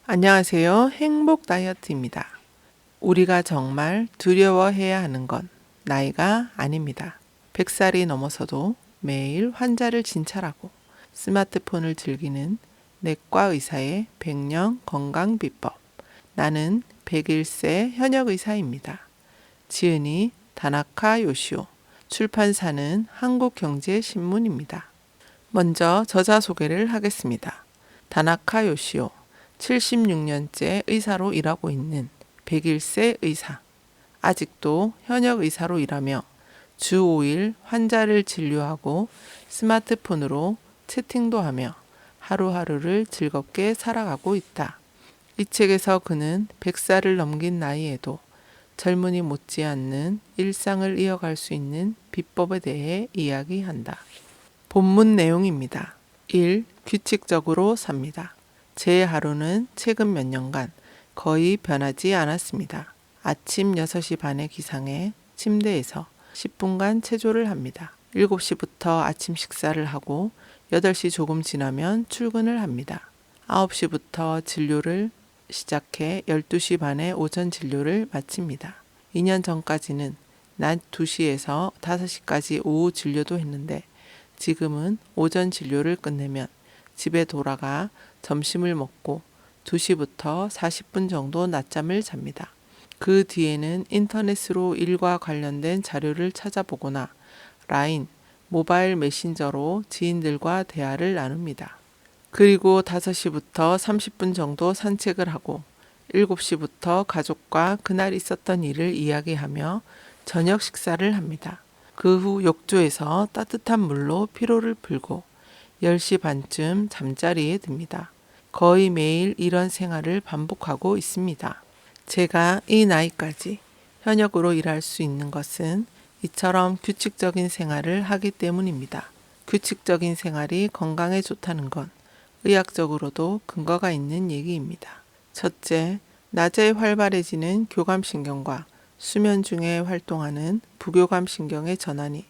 안녕하세요. 행복 다이어트입니다. 우리가 정말 두려워해야 하는 건 나이가 아닙니다. 100살이 넘어서도 매일 환자를 진찰하고 스마트폰을 즐기는 내과 의사의 백년 건강 비법. 나는 101세 현역 의사입니다. 지은이 다나카 요시오. 출판사는 한국경제신문입니다. 먼저 저자 소개를 하겠습니다. 다나카 요시오. 76년째 의사로 일하고 있는 101세 의사. 아직도 현역 의사로 일하며 주 5일 환자를 진료하고 스마트폰으로 채팅도 하며 하루하루를 즐겁게 살아가고 있다. 이 책에서 그는 100살을 넘긴 나이에도 젊은이 못지않는 일상을 이어갈 수 있는 비법에 대해 이야기한다. 본문 내용입니다. 1. 규칙적으로 삽니다. 제 하루는 최근 몇 년간 거의 변하지 않았습니다. 아침 6시 반에 기상해 침대에서 10분간 체조를 합니다. 7시부터 아침 식사를 하고 8시 조금 지나면 출근을 합니다. 9시부터 진료를 시작해 12시 반에 오전 진료를 마칩니다. 2년 전까지는 낮 2시에서 5시까지 오후 진료도 했는데 지금은 오전 진료를 끝내면 집에 돌아가 점심을 먹고 2시부터 40분 정도 낮잠을 잡니다. 그 뒤에는 인터넷으로 일과 관련된 자료를 찾아보거나 라인, 모바일 메신저로 지인들과 대화를 나눕니다. 그리고 5시부터 30분 정도 산책을 하고 7시부터 가족과 그날 있었던 일을 이야기하며 저녁 식사를 합니다. 그 후 욕조에서 따뜻한 물로 피로를 풀고 10시 반쯤 잠자리에 듭니다. 거의 매일 이런 생활을 반복하고 있습니다. 제가 이 나이까지 현역으로 일할 수 있는 것은 이처럼 규칙적인 생활을 하기 때문입니다. 규칙적인 생활이 건강에 좋다는 건 의학적으로도 근거가 있는 얘기입니다. 첫째, 낮에 활발해지는 교감신경과 수면 중에 활동하는 부교감신경의 전환이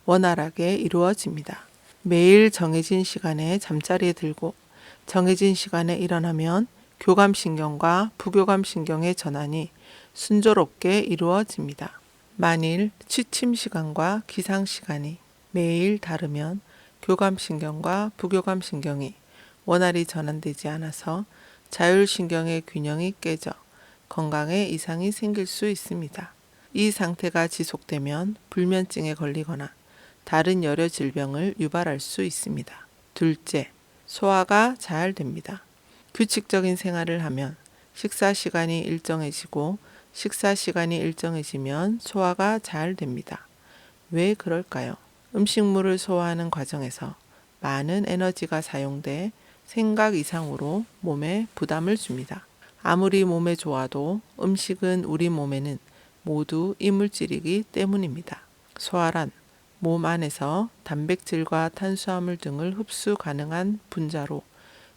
원활하게 이루어집니다. 매일 정해진 시간에 잠자리에 들고 정해진 시간에 일어나면 교감신경과 부교감신경의 전환이 순조롭게 이루어집니다. 만일 취침 시간과 기상 시간이 매일 다르면 교감신경과 부교감신경이 원활히 전환되지 않아서 자율신경의 균형이 깨져 건강에 이상이 생길 수 있습니다. 이 상태가 지속되면 불면증에 걸리거나 다른 여러 질병을 유발할 수 있습니다. 둘째, 소화가 잘 됩니다. 규칙적인 생활을 하면 식사 시간이 일정해지고 식사 시간이 일정해지면 소화가 잘 됩니다. 왜 그럴까요? 음식물을 소화하는 과정에서 많은 에너지가 사용돼 생각 이상으로 몸에 부담을 줍니다. 아무리 몸에 좋아도 음식은 우리 몸에는 모두 이물질이기 때문입니다. 소화란 몸 안에서 단백질과 탄수화물 등을 흡수 가능한 분자로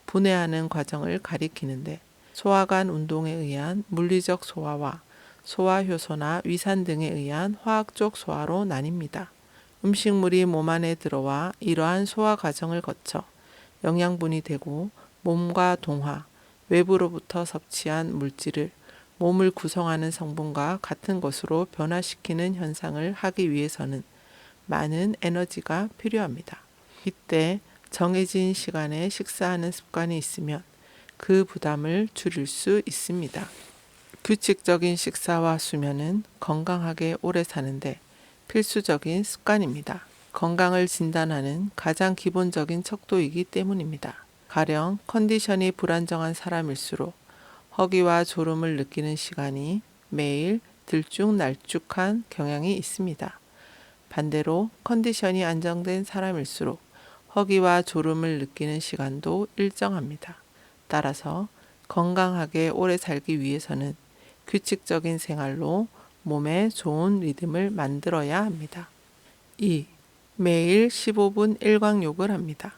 분해하는 과정을 가리키는데 소화관 운동에 의한 물리적 소화와 소화효소나 위산 등에 의한 화학적 소화로 나뉩니다. 음식물이 몸 안에 들어와 이러한 소화 과정을 거쳐 영양분이 되고 몸과 동화, 외부로부터 섭취한 물질을 몸을 구성하는 성분과 같은 것으로 변화시키는 현상을 하기 위해서는 많은 에너지가 필요합니다. 이때 정해진 시간에 식사하는 습관이 있으면 그 부담을 줄일 수 있습니다. 규칙적인 식사와 수면은 건강하게 오래 사는데 필수적인 습관입니다. 건강을 진단하는 가장 기본적인 척도이기 때문입니다. 가령 컨디션이 불안정한 사람일수록 허기와 졸음을 느끼는 시간이 매일 들쭉날쭉한 경향이 있습니다. 반대로 컨디션이 안정된 사람일수록 허기와 졸음을 느끼는 시간도 일정합니다. 따라서 건강하게 오래 살기 위해서는 규칙적인 생활로 몸에 좋은 리듬을 만들어야 합니다. 2. 매일 15분 일광욕을 합니다.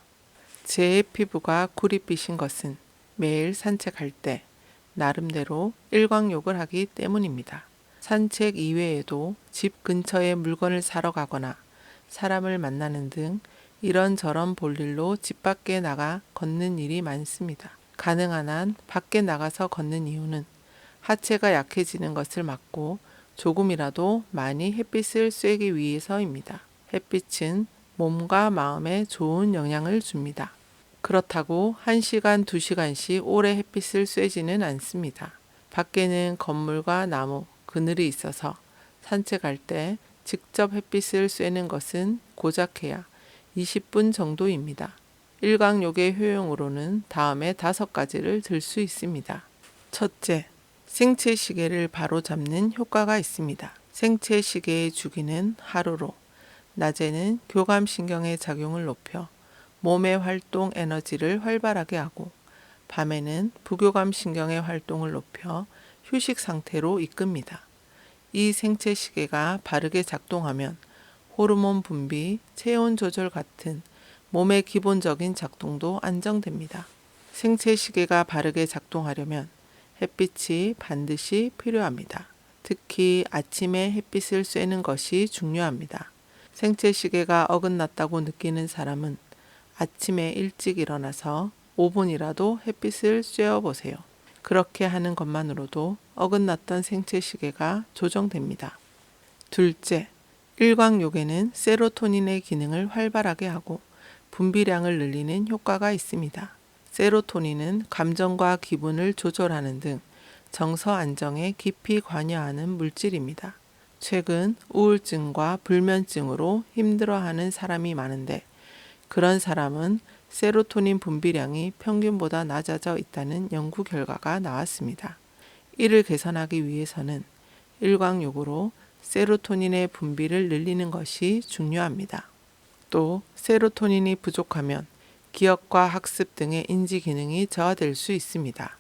제 피부가 구릿빛인 것은 매일 산책할 때 나름대로 일광욕을 하기 때문입니다. 산책 이외에도 집 근처에 물건을 사러 가거나 사람을 만나는 등 이런저런 볼일로 집 밖에 나가 걷는 일이 많습니다. 가능한 한 밖에 나가서 걷는 이유는 하체가 약해지는 것을 막고 조금이라도 많이 햇빛을 쐬기 위해서입니다. 햇빛은 몸과 마음에 좋은 영향을 줍니다. 그렇다고 1시간, 2시간씩 오래 햇빛을 쐬지는 않습니다. 밖에는 건물과 나무, 그늘이 있어서 산책할 때 직접 햇빛을 쐬는 것은 고작해야 20분 정도입니다. 일광욕의 효용으로는 다음에 5가지를 들 수 있습니다. 첫째, 생체 시계를 바로 잡는 효과가 있습니다. 생체 시계의 주기는 하루로, 낮에는 교감신경의 작용을 높여 몸의 활동 에너지를 활발하게 하고 밤에는 부교감신경의 활동을 높여 휴식 상태로 이끕니다. 이 생체 시계가 바르게 작동하면 호르몬 분비, 체온 조절 같은 몸의 기본적인 작동도 안정됩니다. 생체 시계가 바르게 작동하려면 햇빛이 반드시 필요합니다. 특히 아침에 햇빛을 쐬는 것이 중요합니다. 생체 시계가 어긋났다고 느끼는 사람은 아침에 일찍 일어나서 5분이라도 햇빛을 쐬어 보세요. 그렇게 하는 것만으로도 어긋났던 생체 시계가 조정됩니다. 둘째, 일광욕에는 세로토닌의 기능을 활발하게 하고 분비량을 늘리는 효과가 있습니다. 세로토닌은 감정과 기분을 조절하는 등 정서 안정에 깊이 관여하는 물질입니다. 최근 우울증과 불면증으로 힘들어하는 사람이 많은데 그런 사람은 세로토닌 분비량이 평균보다 낮아져 있다는 연구 결과가 나왔습니다. 이를 개선하기 위해서는 일광욕으로 세로토닌의 분비를 늘리는 것이 중요합니다. 또 세로토닌이 부족하면 기억과 학습 등의 인지 기능이 저하될 수 있습니다.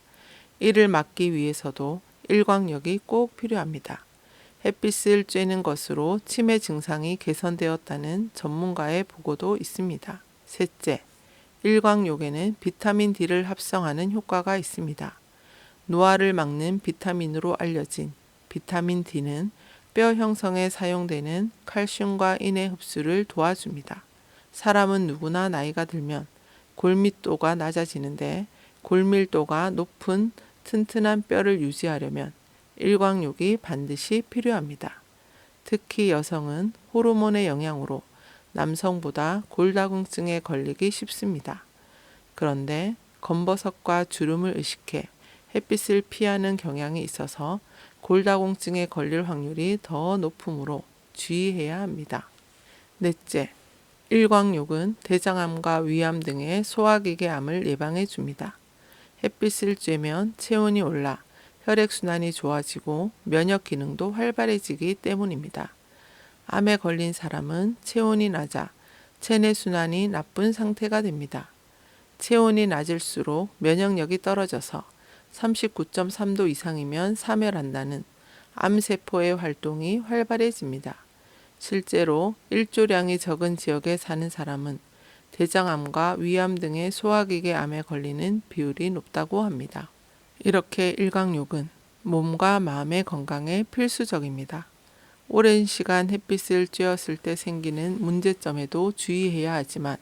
이를 막기 위해서도 일광욕이 꼭 필요합니다. 햇빛을 쬐는 것으로 치매 증상이 개선되었다는 전문가의 보고도 있습니다. 셋째, 일광욕에는 비타민 D를 합성하는 효과가 있습니다. 노화를 막는 비타민으로 알려진 비타민 D는 뼈 형성에 사용되는 칼슘과 인의 흡수를 도와줍니다. 사람은 누구나 나이가 들면 골밀도가 낮아지는데 골밀도가 높은 튼튼한 뼈를 유지하려면 일광욕이 반드시 필요합니다. 특히 여성은 호르몬의 영향으로 남성보다 골다공증에 걸리기 쉽습니다. 그런데 검버섯과 주름을 의식해 햇빛을 피하는 경향이 있어서 골다공증에 걸릴 확률이 더 높으므로 주의해야 합니다. 넷째, 일광욕은 대장암과 위암 등의 소화기계암을 예방해 줍니다. 햇빛을 쬐면 체온이 올라 혈액순환이 좋아지고 면역 기능도 활발해지기 때문입니다. 암에 걸린 사람은 체온이 낮아 체내 순환이 나쁜 상태가 됩니다. 체온이 낮을수록 면역력이 떨어져서 39.3도 이상이면 사멸한다는 암세포의 활동이 활발해집니다. 실제로 일조량이 적은 지역에 사는 사람은 대장암과 위암 등의 소화기계 암에 걸리는 비율이 높다고 합니다. 이렇게 일광욕은 몸과 마음의 건강에 필수적입니다. 오랜 시간 햇빛을 쬐었을 때 생기는 문제점에도 주의해야 하지만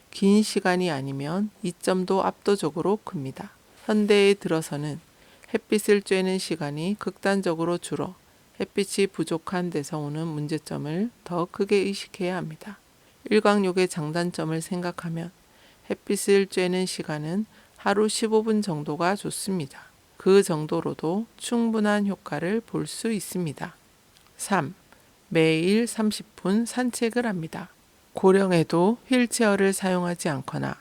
긴 시간이 아니면 이점도 압도적으로 큽니다. 현대에 들어서는 햇빛을 쬐는 시간이 극단적으로 줄어 햇빛이 부족한 데서 오는 문제점을 더 크게 의식해야 합니다. 일광욕의 장단점을 생각하면 햇빛을 쬐는 시간은 하루 15분 정도가 좋습니다. 그 정도로도 충분한 효과를 볼 수 있습니다. 3. 매일 30분 산책을 합니다. 고령에도 휠체어를 사용하지 않거나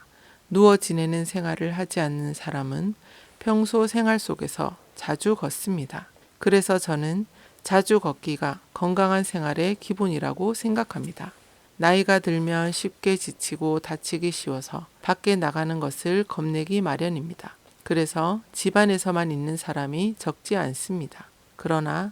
누워 지내는 생활을 하지 않는 사람은 평소 생활 속에서 자주 걷습니다. 그래서 저는 자주 걷기가 건강한 생활의 기본이라고 생각합니다. 나이가 들면 쉽게 지치고 다치기 쉬워서 밖에 나가는 것을 겁내기 마련입니다. 그래서 집안에서만 있는 사람이 적지 않습니다. 그러나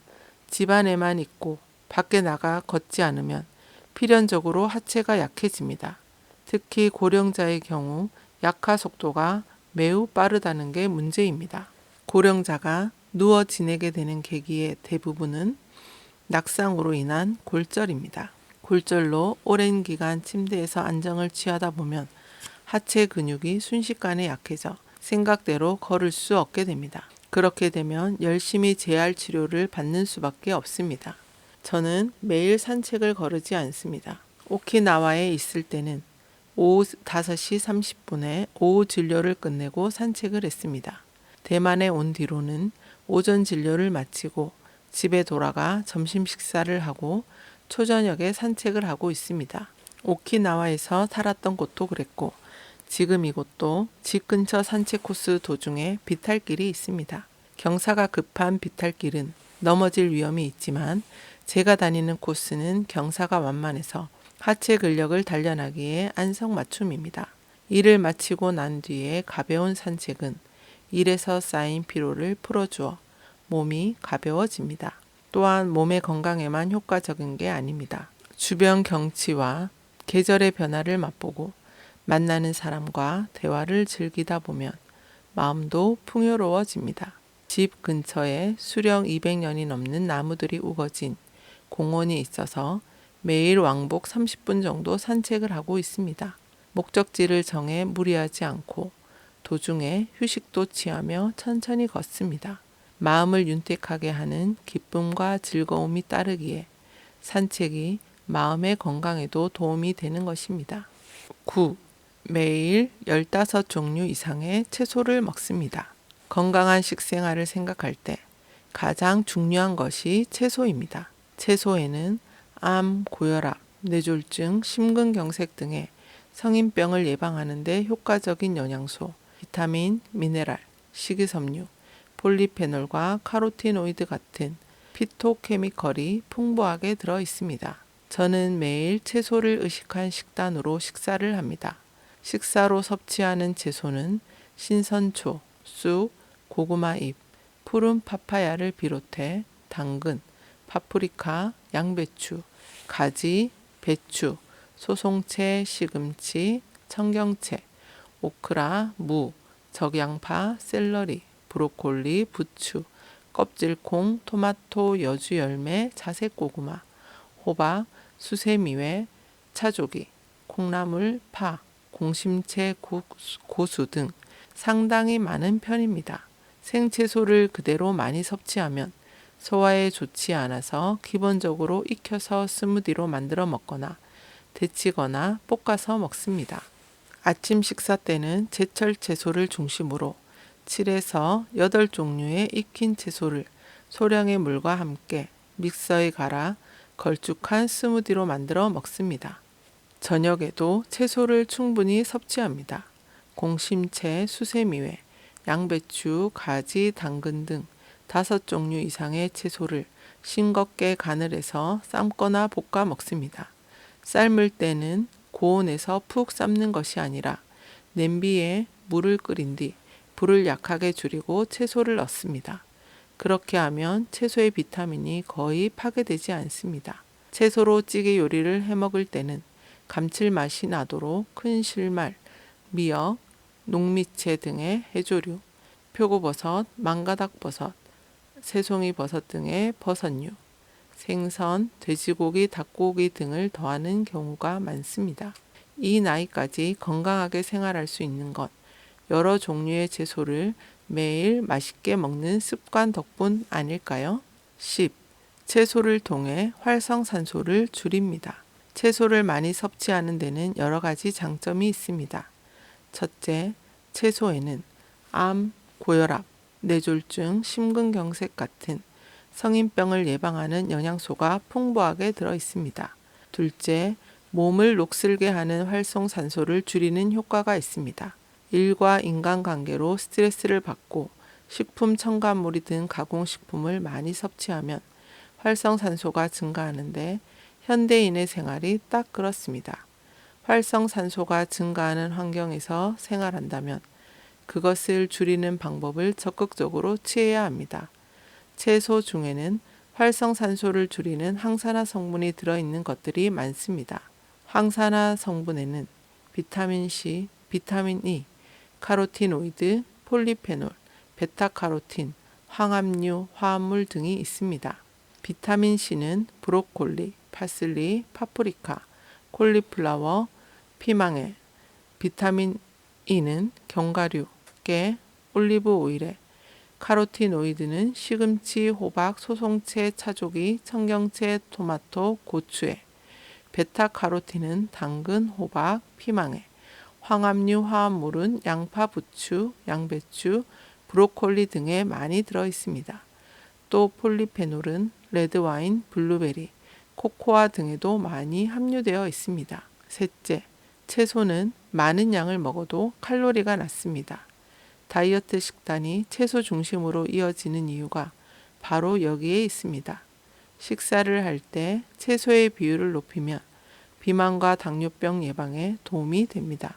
집안에만 있고 밖에 나가 걷지 않으면 필연적으로 하체가 약해집니다. 특히 고령자의 경우 약화 속도가 매우 빠르다는 게 문제입니다. 고령자가 누워 지내게 되는 계기의 대부분은 낙상으로 인한 골절입니다. 골절로 오랜 기간 침대에서 안정을 취하다 보면 하체 근육이 순식간에 약해져 생각대로 걸을 수 없게 됩니다. 그렇게 되면 열심히 재활 치료를 받는 수밖에 없습니다. 저는 매일 산책을 거르지 않습니다. 오키나와에 있을 때는 오후 5시 30분에 오후 진료를 끝내고 산책을 했습니다. 대만에 온 뒤로는 오전 진료를 마치고 집에 돌아가 점심 식사를 하고 초저녁에 산책을 하고 있습니다. 오키나와에서 살았던 곳도 그랬고 지금 이곳도 집 근처 산책 코스 도중에 비탈길이 있습니다. 경사가 급한 비탈길은 넘어질 위험이 있지만 제가 다니는 코스는 경사가 완만해서 하체 근력을 단련하기에 안성맞춤입니다. 일을 마치고 난 뒤에 가벼운 산책은 일에서 쌓인 피로를 풀어주어 몸이 가벼워집니다. 또한 몸의 건강에만 효과적인 게 아닙니다. 주변 경치와 계절의 변화를 맛보고 만나는 사람과 대화를 즐기다 보면 마음도 풍요로워집니다. 집 근처에 수령 200년이 넘는 나무들이 우거진 공원이 있어서 매일 왕복 30분 정도 산책을 하고 있습니다. 목적지를 정해 무리하지 않고 도중에 휴식도 취하며 천천히 걷습니다. 마음을 윤택하게 하는 기쁨과 즐거움이 따르기에 산책이 마음의 건강에도 도움이 되는 것입니다. 9. 매일 15종류 이상의 채소를 먹습니다. 건강한 식생활을 생각할 때 가장 중요한 것이 채소입니다. 채소에는 암, 고혈압, 뇌졸중, 심근경색 등의 성인병을 예방하는 데 효과적인 영양소, 비타민, 미네랄, 식이섬유, 폴리페놀과 카로티노이드 같은 피토케미컬이 풍부하게 들어 있습니다. 저는 매일 채소를 의식한 식단으로 식사를 합니다. 식사로 섭취하는 채소는 신선초, 쑥, 고구마잎, 푸른 파파야를 비롯해 당근, 파프리카, 양배추, 가지, 배추, 소송채, 시금치, 청경채, 오크라, 무, 적양파, 샐러리, 브로콜리, 부추, 껍질콩, 토마토, 여주열매, 자색고구마, 호박, 수세미회, 차조기, 콩나물, 파, 공심채, 고수 등 상당히 많은 편입니다. 생채소를 그대로 많이 섭취하면 소화에 좋지 않아서 기본적으로 익혀서 스무디로 만들어 먹거나 데치거나 볶아서 먹습니다. 아침 식사 때는 제철 채소를 중심으로 7에서 8종류의 익힌 채소를 소량의 물과 함께 믹서에 갈아 걸쭉한 스무디로 만들어 먹습니다. 저녁에도 채소를 충분히 섭취합니다. 공심채, 수세미회, 양배추, 가지, 당근 등 5종류 이상의 채소를 싱겁게 간을 해서 삶거나 볶아 먹습니다. 삶을 때는 고온에서 푹 삶는 것이 아니라 냄비에 물을 끓인 뒤 불을 약하게 줄이고 채소를 넣습니다. 그렇게 하면 채소의 비타민이 거의 파괴되지 않습니다. 채소로 찌개 요리를 해 먹을 때는 감칠맛이 나도록 큰 실말, 미역, 녹미채 등의 해조류, 표고버섯, 망가닥버섯, 새송이버섯 등의 버섯류, 생선, 돼지고기, 닭고기 등을 더하는 경우가 많습니다. 이 나이까지 건강하게 생활할 수 있는 것, 여러 종류의 채소를 매일 맛있게 먹는 습관 덕분 아닐까요? 10. 채소를 통해 활성산소를 줄입니다. 채소를 많이 섭취하는 데는 여러 가지 장점이 있습니다. 첫째, 채소에는 암, 고혈압, 뇌졸중, 심근경색 같은 성인병을 예방하는 영양소가 풍부하게 들어 있습니다. 둘째, 몸을 녹슬게 하는 활성산소를 줄이는 효과가 있습니다. 일과 인간관계로 스트레스를 받고 식품 첨가물이 든 가공식품을 많이 섭취하면 활성산소가 증가하는데 현대인의 생활이 딱 그렇습니다. 활성산소가 증가하는 환경에서 생활한다면 그것을 줄이는 방법을 적극적으로 취해야 합니다. 채소 중에는 활성산소를 줄이는 항산화 성분이 들어있는 것들이 많습니다. 항산화 성분에는 비타민 C, 비타민 E, 카로티노이드, 폴리페놀, 베타카로틴, 황합류, 화합물 등이 있습니다. 비타민 C는 브로콜리, 파슬리, 파프리카, 콜리플라워, 피망에, 비타민 E는 견과류, 깨, 올리브 오일에 카로티노이드는 시금치, 호박, 소송채, 차조기, 청경채, 토마토, 고추에 베타카로틴은 당근, 호박, 피망에 황합류 화합물은 양파, 부추, 양배추, 브로콜리 등에 많이 들어 있습니다. 또 폴리페놀은 레드와인, 블루베리, 코코아 등에도 많이 함유되어 있습니다. 셋째, 채소는 많은 양을 먹어도 칼로리가 낮습니다. 다이어트 식단이 채소 중심으로 이어지는 이유가 바로 여기에 있습니다. 식사를 할 때 채소의 비율을 높이면 비만과 당뇨병 예방에 도움이 됩니다.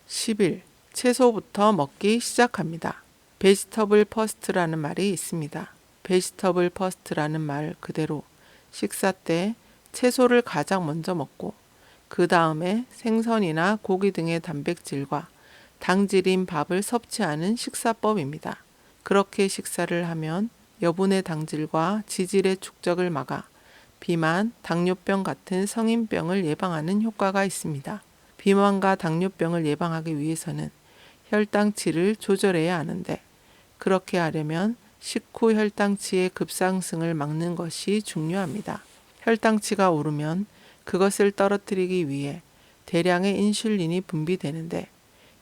10일, 채소부터 먹기 시작합니다. 베지터블 퍼스트라는 말이 있습니다. 베지터블 퍼스트라는 말 그대로 식사 때 채소를 가장 먼저 먹고 그 다음에 생선이나 고기 등의 단백질과 당질인 밥을 섭취하는 식사법입니다. 그렇게 식사를 하면 여분의 당질과 지질의 축적을 막아 비만, 당뇨병 같은 성인병을 예방하는 효과가 있습니다. 비만과 당뇨병을 예방하기 위해서는 혈당치를 조절해야 하는데 그렇게 하려면 식후 혈당치의 급상승을 막는 것이 중요합니다. 혈당치가 오르면 그것을 떨어뜨리기 위해 대량의 인슐린이 분비되는데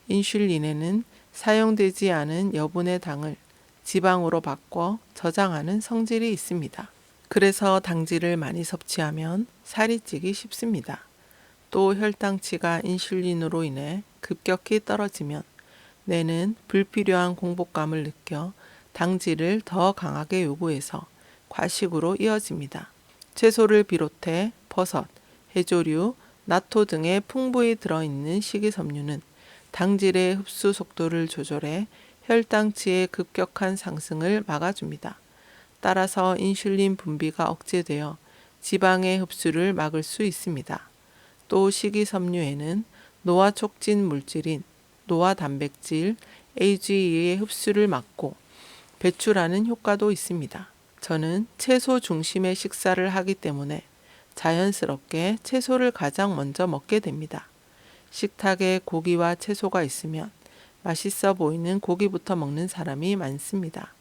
인슐린에는 사용되지 않은 여분의 당을 지방으로 바꿔 저장하는 성질이 있습니다. 그래서 당질을 많이 섭취하면 살이 찌기 쉽습니다. 또 혈당치가 인슐린으로 인해 급격히 떨어지면 뇌는 불필요한 공복감을 느껴 당질을 더 강하게 요구해서 과식으로 이어집니다. 채소를 비롯해 버섯, 해조류, 나토 등에 풍부히 들어있는 식이섬유는 당질의 흡수 속도를 조절해 혈당치의 급격한 상승을 막아줍니다. 따라서 인슐린 분비가 억제되어 지방의 흡수를 막을 수 있습니다. 또 식이섬유에는 노화 촉진 물질인 노화 단백질 AGE의 흡수를 막고 배출하는 효과도 있습니다. 저는 채소 중심의 식사를 하기 때문에 자연스럽게 채소를 가장 먼저 먹게 됩니다. 식탁에 고기와 채소가 있으면 맛있어 보이는 고기부터 먹는 사람이 많습니다.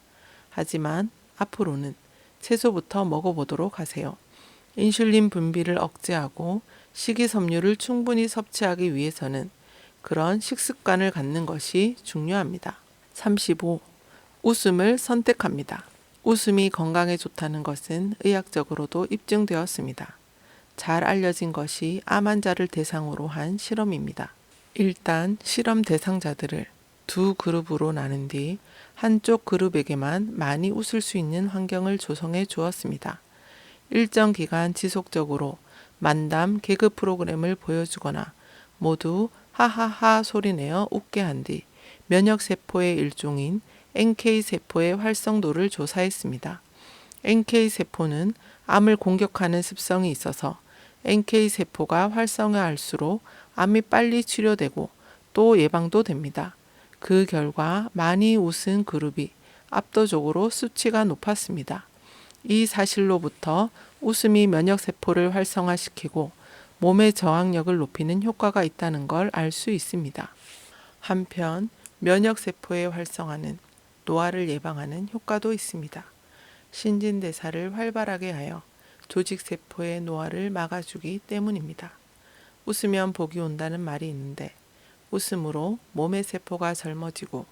하지만 앞으로는 채소부터 먹어보도록 하세요. 인슐린 분비를 억제하고 식이섬유를 충분히 섭취하기 위해서는 그런 식습관을 갖는 것이 중요합니다. 35. 웃음을 선택합니다. 웃음이 건강에 좋다는 것은 의학적으로도 입증되었습니다. 잘 알려진 것이 암 환자를 대상으로 한 실험입니다. 일단 실험 대상자들을 두 그룹으로 나눈 뒤 한쪽 그룹에게만 많이 웃을 수 있는 환경을 조성해 주었습니다. 일정 기간 지속적으로 만담 개그 프로그램을 보여주거나 모두 하하하 소리내어 웃게 한 뒤 면역세포의 일종인 NK세포의 활성도를 조사했습니다. NK세포는 암을 공격하는 습성이 있어서 NK세포가 활성화할수록 암이 빨리 치료되고 또 예방도 됩니다. 그 결과 많이 웃은 그룹이 압도적으로 수치가 높았습니다. 이 사실로부터 웃음이 면역세포를 활성화시키고 몸의 저항력을 높이는 효과가 있다는 걸 알 수 있습니다. 한편 면역세포의 활성화는 노화를 예방하는 효과도 있습니다. 신진대사를 활발하게 하여 조직세포의 노화를 막아주기 때문입니다. 웃으면 복이 온다는 말이 있는데 웃음으로 몸의 세포가 젊어지고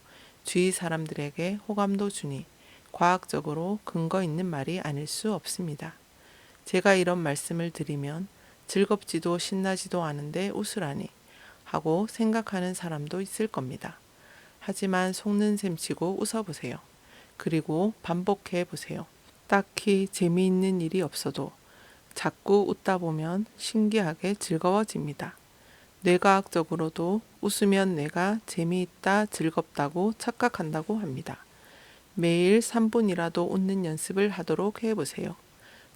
주위 사람들에게 호감도 주니 과학적으로 근거 있는 말이 아닐 수 없습니다. 제가 이런 말씀을 드리면 즐겁지도 신나지도 않은데 웃으라니 하고 생각하는 사람도 있을 겁니다. 하지만 속는 셈치고 웃어보세요. 그리고 반복해 보세요. 딱히 재미있는 일이 없어도 자꾸 웃다 보면 신기하게 즐거워집니다. 뇌과학적으로도 웃으면 뇌가 재미있다, 즐겁다고 착각한다고 합니다. 매일 3분이라도 웃는 연습을 하도록 해보세요.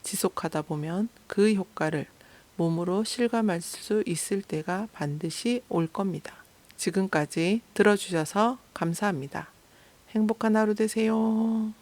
지속하다 보면 그 효과를 몸으로 실감할 수 있을 때가 반드시 올 겁니다. 지금까지 들어주셔서 감사합니다. 행복한 하루 되세요.